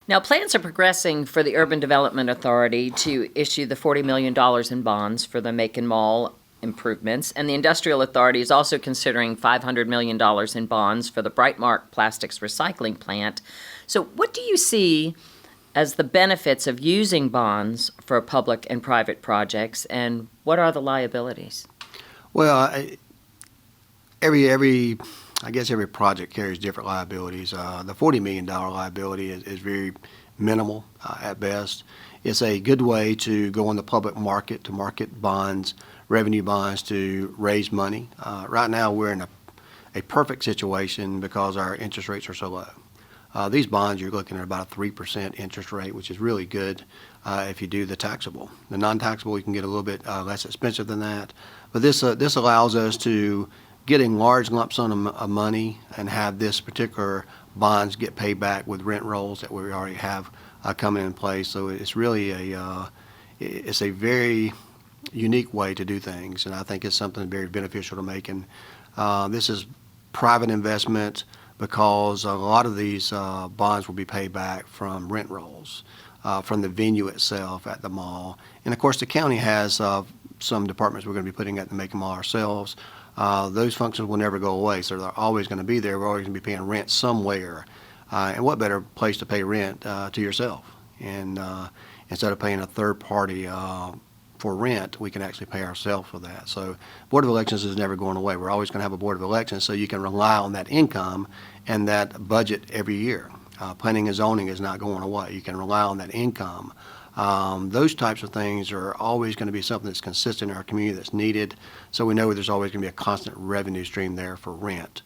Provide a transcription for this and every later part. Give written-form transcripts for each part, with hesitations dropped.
Now, plans are progressing for the Urban Development Authority to issue the $40 million in bonds for the Macon Mall improvements, and the Industrial Authority is also considering $500 million in bonds for the Brightmark Plastics Recycling Plant. So what do you see as the benefits of using bonds for public and private projects, and what are the liabilities? Well, every I guess every project carries different liabilities. The $40 million liability is very minimal at best. It's a good way to go on the public market to market bonds, revenue bonds, to raise money. Right now we're in a perfect situation because our interest rates are so low. These bonds, you're looking at about a 3% interest rate, which is really good if you do the taxable. The non-taxable, you can get a little bit less expensive than that. But this allows us to getting large lump sum of money and have this particular bonds get paid back with rent rolls that we already have coming in place. So it's really it's a very unique way to do things, and I think it's something very beneficial to Macon. This is private investment because a lot of these bonds will be paid back from rent rolls, from the venue itself at the mall. And of course the county has some departments we're going to be putting at the Macon Mall ourselves. Those functions will never go away, so they're always going to be there. We're always going to be paying rent somewhere. And what better place to pay rent to yourself? And instead of paying a third party for rent, we can actually pay ourselves for that. So Board of Elections is never going away. We're always going to have a Board of Elections, so you can rely on that income and that budget every year. Planning and zoning is not going away. You can rely on that income. Those types of things are always going to be something that's consistent in our community, that's needed. So we know there's always going to be a constant revenue stream there for rent,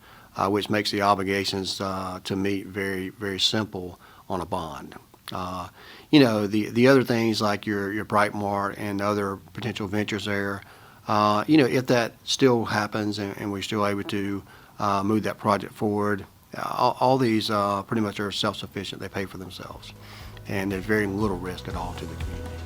which makes the obligations to meet very, very simple on a bond. The other things like your Brightmark and other potential ventures there, if that still happens and we're still able to move that project forward, all these pretty much are self-sufficient. They pay for themselves, and there's very little risk at all to the community.